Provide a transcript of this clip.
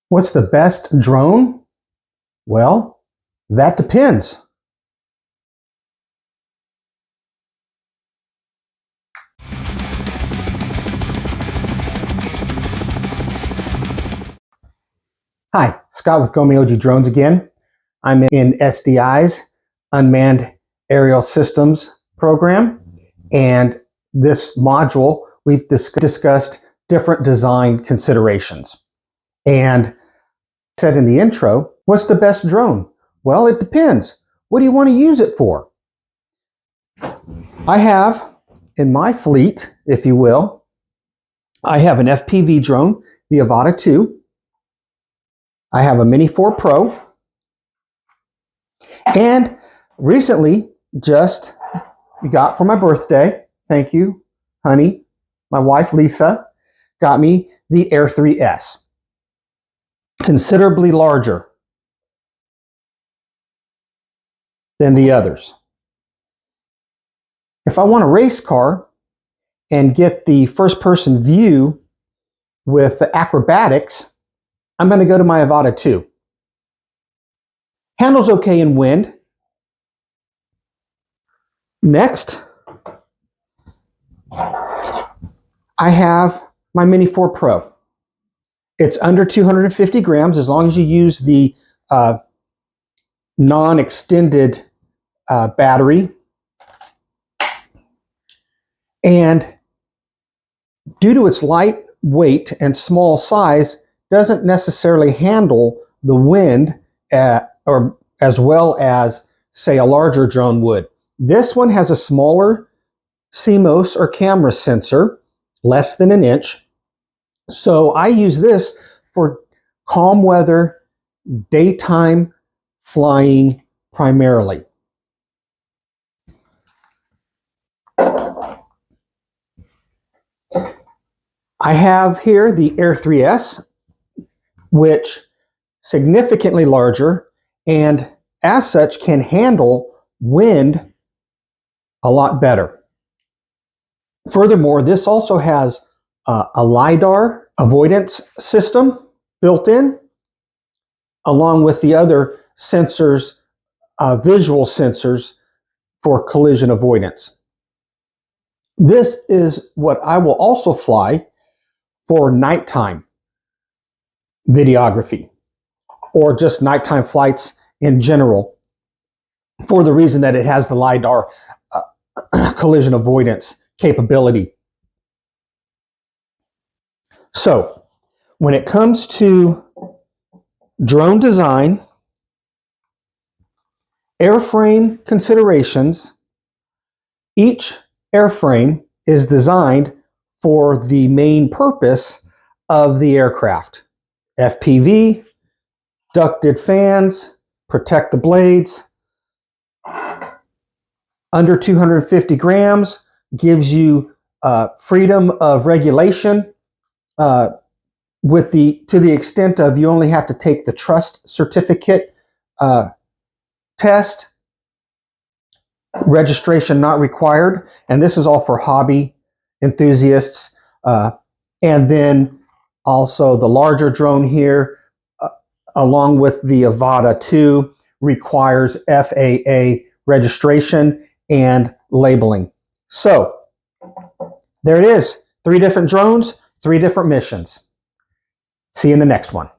What's the best drone? Well, that depends. Hi, Scott with Gomeoji Drones again. I'm in SDI's Unmanned Aerial Systems program, and this module we've discussed different design considerations. And said in the intro, what's the best drone? Well, it depends. What do you want to use it for? I have in my fleet, if you will, I have an FPV drone, the Avata 2. I have a Mini 4 Pro. And recently, just got for my birthday, thank you, honey, my wife Lisa, got me the Air 3S. Considerably larger than the others. If I want a race car and get the first-person view with the acrobatics, I'm going to go to my Avata 2. Handles okay in wind. Next, I have my Mini 4 Pro. It's under 250 grams as long as you use the non-extended battery. And due to its light weight and small size, doesn't necessarily handle the wind or as well as, say, a larger drone would. This one has a smaller CMOS or camera sensor, less than an inch. So I use this for calm weather, daytime flying primarily. I have here the Air 3S, which significantly larger and as such can handle wind a lot better. Furthermore, this also has a LiDAR avoidance system built in, along with the other sensors, visual sensors for collision avoidance. This is what I will also fly for nighttime videography or just nighttime flights in general, for the reason that it has the LiDAR collision avoidance capability. So, when it comes to drone design, airframe considerations, each airframe is designed for the main purpose of the aircraft. FPV, ducted fans, protect the blades. Under 250 grams gives you freedom of regulation to the extent of you only have to take the trust certificate test, registration not required, and this is all for hobby enthusiasts. And then also the larger drone here, along with the Avata 2, requires FAA registration and labeling. So there it is, 3 different drones, 3 different missions. See you in the next one.